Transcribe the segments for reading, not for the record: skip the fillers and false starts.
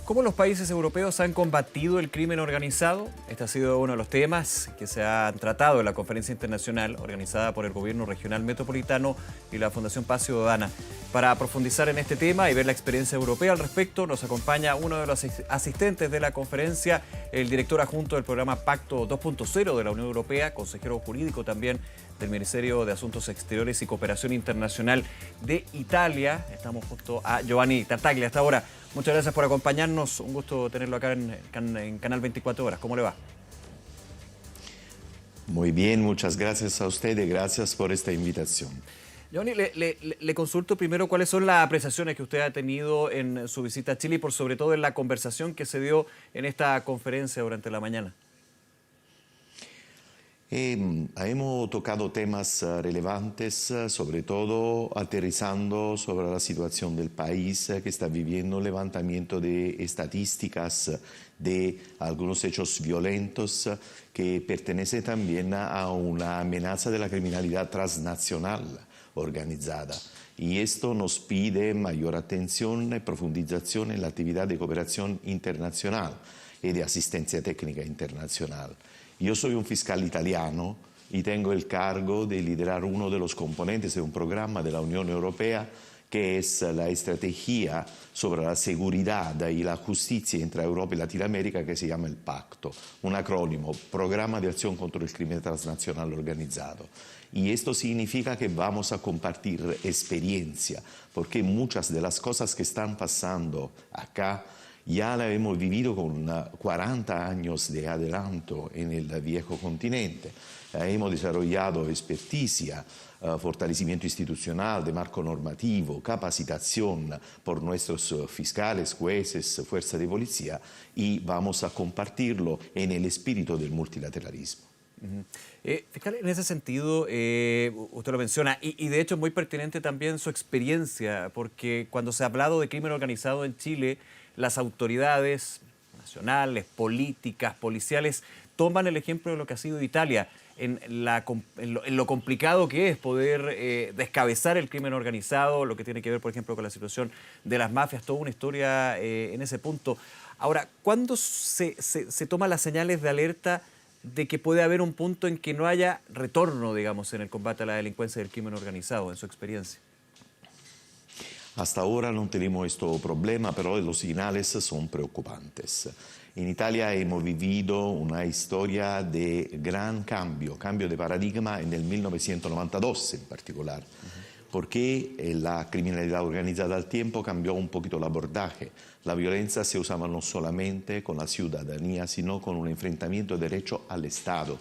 ¿Cómo los países europeos han combatido el crimen organizado? Este ha sido uno de los temas que se han tratado en la conferencia internacional organizada por el Gobierno Regional Metropolitano y la Fundación Paz Ciudadana. Para profundizar en este tema y ver la experiencia europea al respecto, nos acompaña uno de los asistentes de la conferencia, el director adjunto del programa Pacto 2.0 de la Unión Europea, consejero jurídico también del Ministerio de Asuntos Exteriores y Cooperación Internacional de Italia. Estamos justo a Giovanni Tartaglia hasta ahora. Muchas gracias por acompañarnos. Un gusto tenerlo acá en Canal 24 Horas. ¿Cómo le va? Muy bien, muchas gracias a usted y gracias por esta invitación. Giovanni, le consulto primero cuáles son las apreciaciones que usted ha tenido en su visita a Chile y por sobre todo en la conversación que se dio en esta conferencia durante la mañana. Hemos tocado temas relevantes, sobre todo aterrizando sobre la situación del país que está viviendo un levantamiento de estadísticas de algunos hechos violentos que pertenece también a una amenaza de la criminalidad transnacional organizada. Y esto nos pide mayor atención y profundización en la actividad de cooperación internacional y de asistencia técnica internacional. Yo soy un fiscal italiano y tengo el cargo de liderar uno de los componentes de un programa de la Unión Europea que es la estrategia sobre la seguridad y la justicia entre Europa y Latinoamérica que se llama el Pacto, un acrónimo, Programa de Acción contra el Crimen Transnacional Organizado. Y esto significa que vamos a compartir experiencia, porque muchas de las cosas que están pasando acá ya la hemos vivido con 40 años de adelanto en el viejo continente. Hemos desarrollado experticia, fortalecimiento institucional, de marco normativo, capacitación por nuestros fiscales, jueces, fuerzas de policía y vamos a compartirlo en el espíritu del multilateralismo. Fiscal, en ese sentido, usted lo menciona, y de hecho es muy pertinente también su experiencia, porque cuando se ha hablado de crimen organizado en Chile, las autoridades nacionales, políticas, policiales, toman el ejemplo de lo que ha sido Italia, en lo complicado que es poder descabezar el crimen organizado, lo que tiene que ver, por ejemplo, con la situación de las mafias, toda una historia en ese punto. Ahora, ¿cuándo se toman las señales de alerta de que puede haber un punto en que no haya retorno, digamos, en el combate a la delincuencia y el crimen organizado, en su experiencia? Hasta ahora no tenemos este problema, pero los señales son preocupantes. En Italia hemos vivido una historia de gran cambio de paradigma en el 1992 en particular, porque la criminalidad organizada al tiempo cambió un poquito el abordaje. La violencia se usaba no solamente con la ciudadanía, sino con un enfrentamiento de derecho al Estado.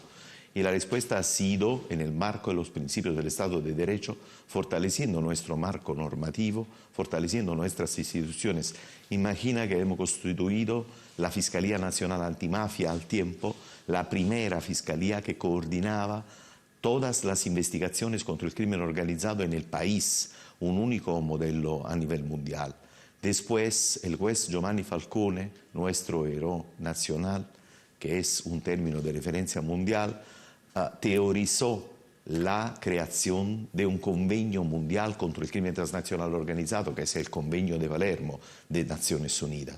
Y la respuesta ha sido, en el marco de los principios del Estado de Derecho, fortaleciendo nuestro marco normativo, fortaleciendo nuestras instituciones. Imagina que hemos constituido la Fiscalía Nacional Antimafia al tiempo, la primera fiscalía que coordinaba todas las investigaciones contra el crimen organizado en el país, un único modelo a nivel mundial. Después, el juez Giovanni Falcone, nuestro héroe nacional, que es un término de referencia mundial, teorizó la creación de un convenio mundial contra el crimen transnacional organizado, que es el Convenio de Palermo de Naciones Unidas.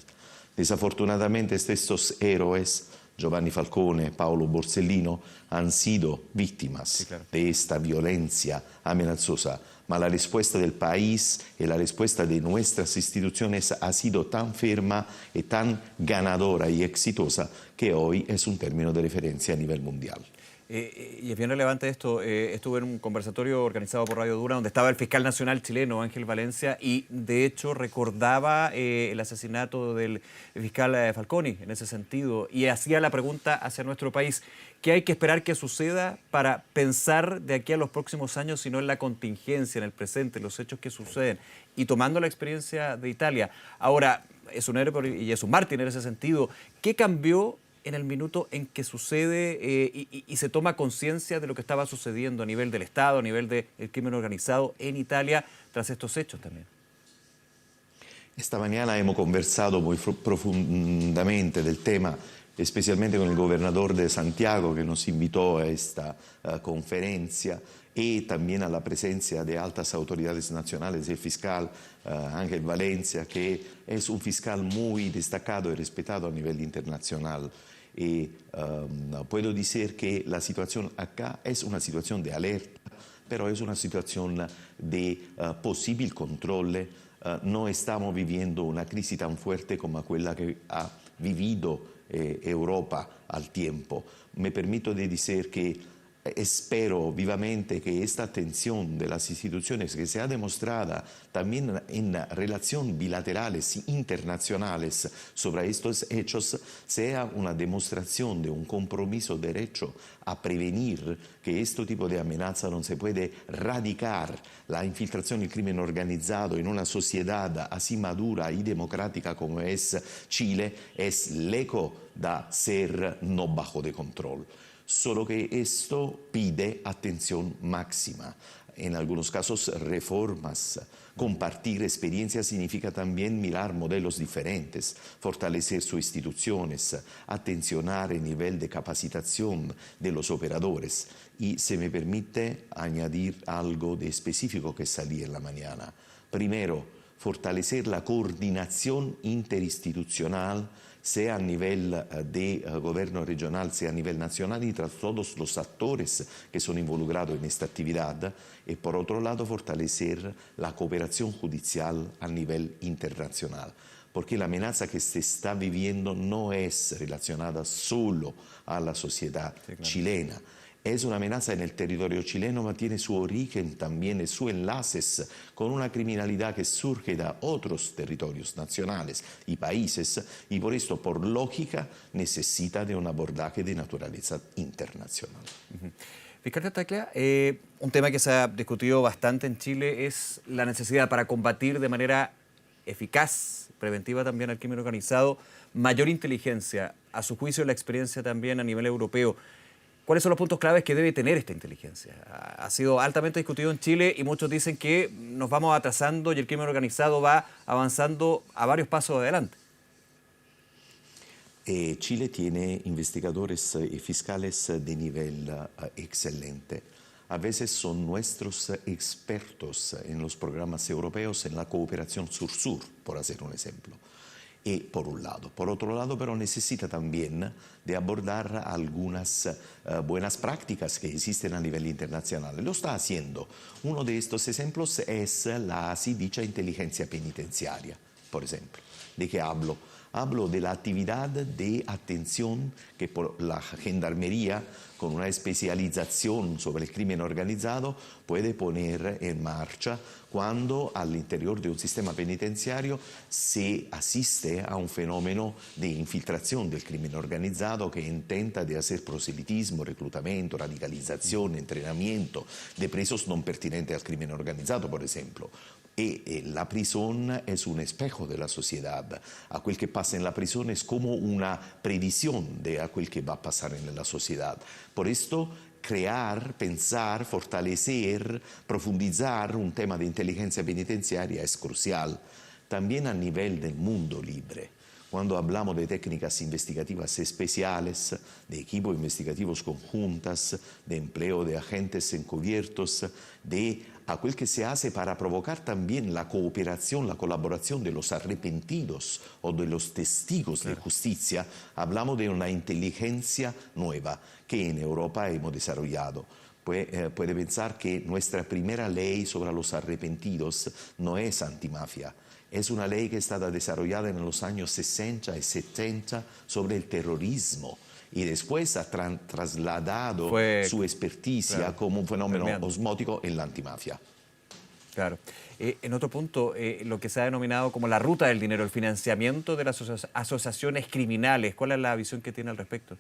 Desafortunadamente, estos héroes, Giovanni Falcone, Paolo Borsellino, han sido víctimas de esta violencia amenazosa. Ma la respuesta del país y la respuesta de nuestras instituciones ha sido tan firme y tan ganadora y exitosa que hoy es un término de referencia a nivel mundial. Y es bien relevante esto. Estuve en un conversatorio organizado por Radio Dura donde estaba el fiscal nacional chileno, Ángel Valencia, y de hecho recordaba el asesinato del fiscal Falconi en ese sentido y hacía la pregunta hacia nuestro país: ¿qué hay que esperar que suceda para pensar de aquí a los próximos años, sino en la contingencia, en el presente, en los hechos que suceden? Y tomando la experiencia de Italia, ahora es un héroe y es un mártir en ese sentido. ¿Qué cambió en el minuto en que sucede y se toma conciencia de lo que estaba sucediendo a nivel del Estado, a nivel del crimen organizado en Italia, tras estos hechos también? Esta mañana hemos conversado muy profundamente del tema especialmente con el gobernador de Santiago que nos invitó a esta conferencia, y también a la presencia de altas autoridades nacionales, el fiscal Ángel Valencia, que es un fiscal muy destacado y respetado a nivel internacional. Y puedo decir que la situación acá es una situación de alerta, pero es una situación de posible control. No estamos viviendo una crisis tan fuerte como quella que ha vivido Europa al tiempo. Me permito de decir que espero vivamente que esta atención de las instituciones, que se ha demostrado también en relaciones bilaterales internacionales sobre estos hechos, sea una demostración de un compromiso derecho a prevenir que este tipo de amenaza no se puede radicar. La infiltración del crimen organizado en una sociedad así madura y democrática como es Chile es lejos de ser no bajo de control. Solo que esto pide atención máxima, en algunos casos reformas. Compartir experiencias significa también mirar modelos diferentes, fortalecer sus instituciones, atencionar el nivel de capacitación de los operadores. Y se me permite añadir algo de específico que salí en la mañana. Primero, fortalecer la coordinación interinstitucional, sea a nivel de gobierno regional, sea a nivel nacional, entre todos los actores que son involucrados en esta actividad. Y por otro lado, fortalecer la cooperación judicial a nivel internacional. Porque la amenaza que se está viviendo no es relacionada solo a la sociedad chilena. Es una amenaza en el territorio chileno, pero tiene su origen también y sus enlaces con una criminalidad que surge de otros territorios nacionales y países, y por esto, por lógica, necesita de un abordaje de naturaleza internacional. Fiscal Tartaglia, un tema que se ha discutido bastante en Chile es la necesidad para combatir de manera eficaz, preventiva también al crimen organizado, mayor inteligencia. A su juicio, la experiencia también a nivel europeo. ¿Cuáles son los puntos claves que debe tener esta inteligencia? Ha sido altamente discutido en Chile y muchos dicen que nos vamos atrasando y el crimen organizado va avanzando a varios pasos adelante. Chile tiene investigadores y fiscales de nivel excelente. A veces son nuestros expertos en los programas europeos en la cooperación sur-sur, por hacer un ejemplo. Y por un lado. Por otro lado, pero necesita también de abordar algunas buenas prácticas que existen a nivel internacional. Lo está haciendo. Uno de estos ejemplos es la así dicha inteligencia penitenciaria, por ejemplo. ¿De qué hablo? Hablo de la actividad de atención que por la gendarmería, con una especialización sobre el crimen organizado, puede poner en marcha cuando al interior de un sistema penitenciario se asiste a un fenómeno de infiltración del crimen organizado que intenta de hacer proselitismo, reclutamiento, radicalización, entrenamiento de presos no pertinentes al crimen organizado, por ejemplo. Y la prisión es un espejo de la sociedad. Aquel que pasa en la prisión es como una previsión de aquel que va a pasar en la sociedad. Por esto, crear, pensar, fortalecer, profundizar un tema de inteligencia penitenciaria es crucial. También a nivel del mundo libre. Cuando hablamos de técnicas investigativas especiales, de equipos investigativos conjuntas, de empleo de agentes encubiertos, de aquel que se hace para provocar también la cooperación, la colaboración de los arrepentidos o de los testigos de justicia, hablamos de una inteligencia nueva que en Europa hemos desarrollado. Puede pensar que nuestra primera ley sobre los arrepentidos no es antimafia. Es una ley que está desarrollada en los años 60 y 70 sobre el terrorismo y después ha trasladado su experticia como un fenómeno osmótico en la antimafia. Claro. En otro punto, lo que se ha denominado como la ruta del dinero, el financiamiento de las asociaciones criminales. ¿Cuál es la visión que tiene al respecto?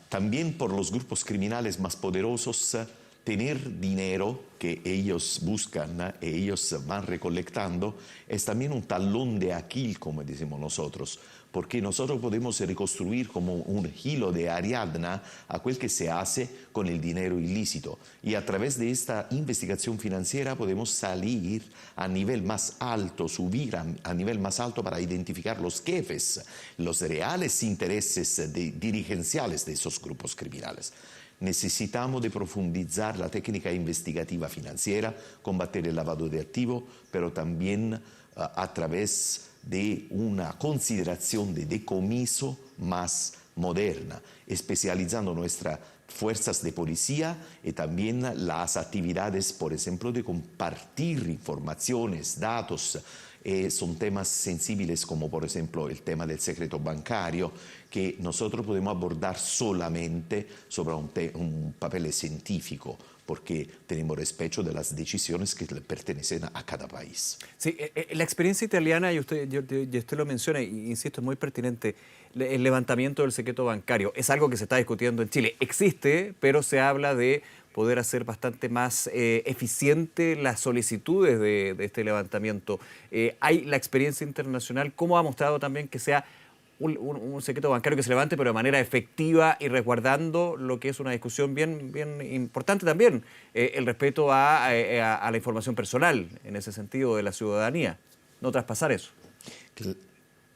También por los grupos criminales más poderosos tener dinero que ellos buscan y ellos van recolectando es también un talón de Aquiles, como decimos nosotros, porque nosotros podemos reconstruir como un hilo de Ariadna aquel que se hace con el dinero ilícito. Y a través de esta investigación financiera podemos salir a nivel más alto, subir a nivel más alto para identificar los jefes, los reales intereses dirigenciales de esos grupos criminales. Necesitamos de profundizar la técnica investigativa financiera, combater el lavado de activos, pero también a través de una consideración de decomiso más moderna, especializando nuestras fuerzas de policía y también las actividades, por ejemplo, de compartir informaciones, datos. Son temas sensibles como por ejemplo el tema del secreto bancario, que nosotros podemos abordar solamente sobre un papel científico, porque tenemos respeto de las decisiones que le pertenecen a cada país. Sí, la experiencia italiana, y usted lo menciona, y insisto, es muy pertinente, el levantamiento del secreto bancario. Es algo que se está discutiendo en Chile. Existe, pero se habla de poder hacer bastante más eficiente las solicitudes de este levantamiento. Hay la experiencia internacional, ¿cómo ha mostrado también que sea un secreto bancario que se levante, pero de manera efectiva y resguardando lo que es una discusión bien importante también, el respeto a la información personal, en ese sentido, de la ciudadanía, no traspasar eso?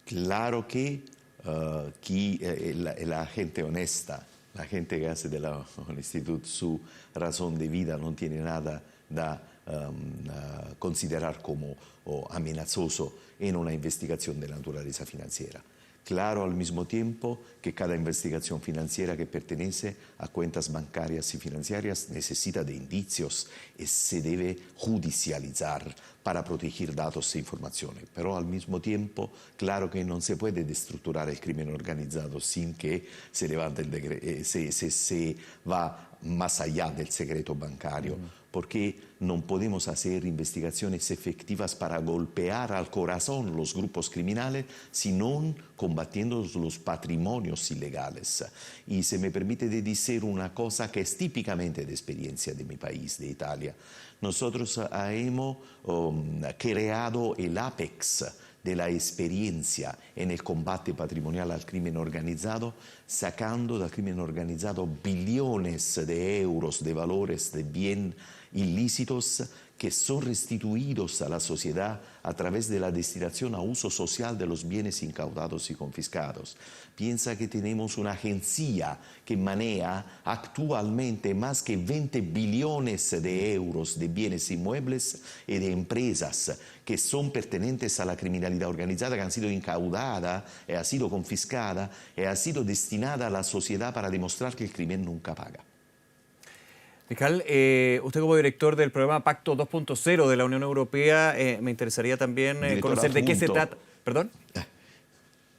Claro que la gente honesta, la gente que hace de la honestidad su razón de vida, no tiene nada da considerar como amenazoso en una investigación de naturaleza financiera. Claro, al mismo tiempo que cada investigación financiera que pertenece a cuentas bancarias y financieras necesita de indicios y se debe judicializar para proteger datos e informaciones. Pero al mismo tiempo, claro que no se puede destructurar el crimen organizado sin que se levante se va más allá del secreto bancario, porque no podemos hacer investigaciones efectivas para golpear al corazón los grupos criminales, sino combatiendo los patrimonios ilegales. Y se me permite decir una cosa que es típicamente de experiencia de mi país, de Italia. Nosotros hemos creado el apex de la experiencia en el combate patrimonial al crimen organizado, sacando del crimen organizado billones de euros de valores de bien ilícitos que son restituidos a la sociedad a través de la destinación a uso social de los bienes incautados y confiscados. Piensa que tenemos una agencia que maneja actualmente más que 20 billones de euros de bienes inmuebles y de empresas que son pertenentes a la criminalidad organizada, que han sido incaudadas, ha sido confiscada y ha sido destinada a la sociedad para demostrar que el crimen nunca paga. Fiscal, usted como director del programa Pacto 2.0 de la Unión Europea, me interesaría también conocer de qué se trata. ¿Perdón?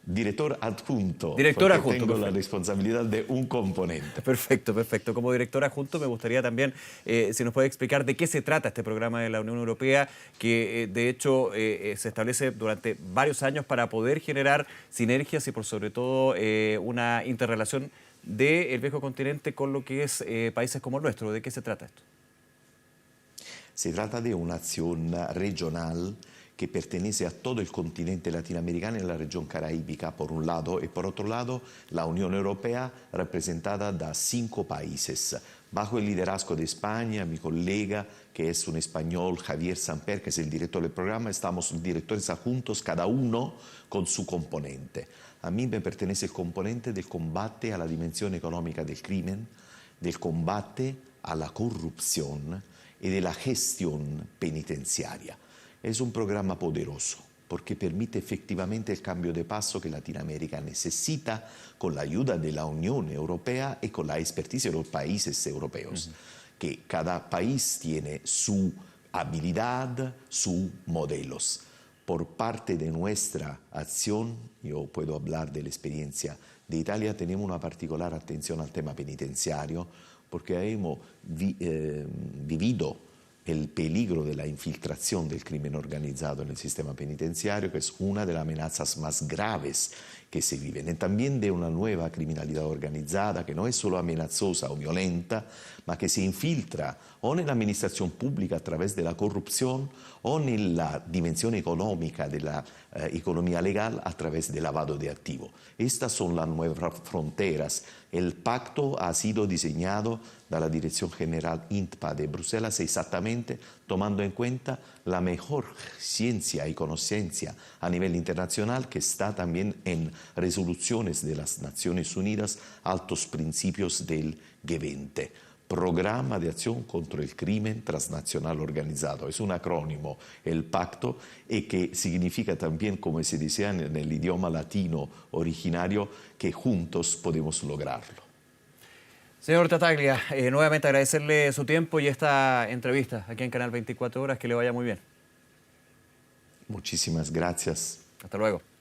Director adjunto. Director adjunto. Tengo la responsabilidad de un componente. Perfecto, perfecto. Como director adjunto me gustaría también, si nos puede explicar de qué se trata este programa de la Unión Europea, que de hecho se establece durante varios años para poder generar sinergias y por sobre todo una interrelación del viejo continente con lo que es países como el nuestro. ¿De qué se trata esto? Se trata de una acción regional que pertenece a todo el continente latinoamericano y la región caraíbica por un lado, y por otro lado la Unión Europea representada de 5 países. Bajo el liderazgo de España, mi colega, que es un español, Javier Samper, que es el director del programa, estamos directores adjuntos, cada uno con su componente. A mí me pertenece el componente del combate a la dimensión económica del crimen, del combate a la corrupción y de la gestión penitenciaria. Es un programa poderoso porque permite efectivamente el cambio de paso que Latinoamérica necesita con la ayuda de la Unión Europea y con la experticia de los países europeos, que cada país tiene su habilidad, sus modelos. Por parte de nuestra acción, yo puedo hablar de la experiencia de Italia, tenemos una particular atención al tema penitenciario porque hemos vivido el peligro de la infiltración del crimen organizado en el sistema penitenciario, que es una de las amenazas más graves que se viven, y también de una nueva criminalidad organizada que no es solo amenazosa o violenta, ma que se infiltra o en la administración pública a través de la corrupción o en la dimensión económica de la economía legal a través del lavado de activos. Estas son las nuevas fronteras. El pacto ha sido diseñado de la Dirección General INTPA de Bruselas exactamente tomando en cuenta la mejor ciencia y conocimiento a nivel internacional que está también en resoluciones de las Naciones Unidas, altos principios del G20. Programa de Acción contra el Crimen Transnacional Organizado. Es un acrónimo, el pacto, y que significa también, como se decía en el idioma latino originario, que juntos podemos lograrlo. Señor Tartaglia, nuevamente agradecerle su tiempo y esta entrevista aquí en Canal 24 Horas. Que le vaya muy bien. Muchísimas gracias. Hasta luego.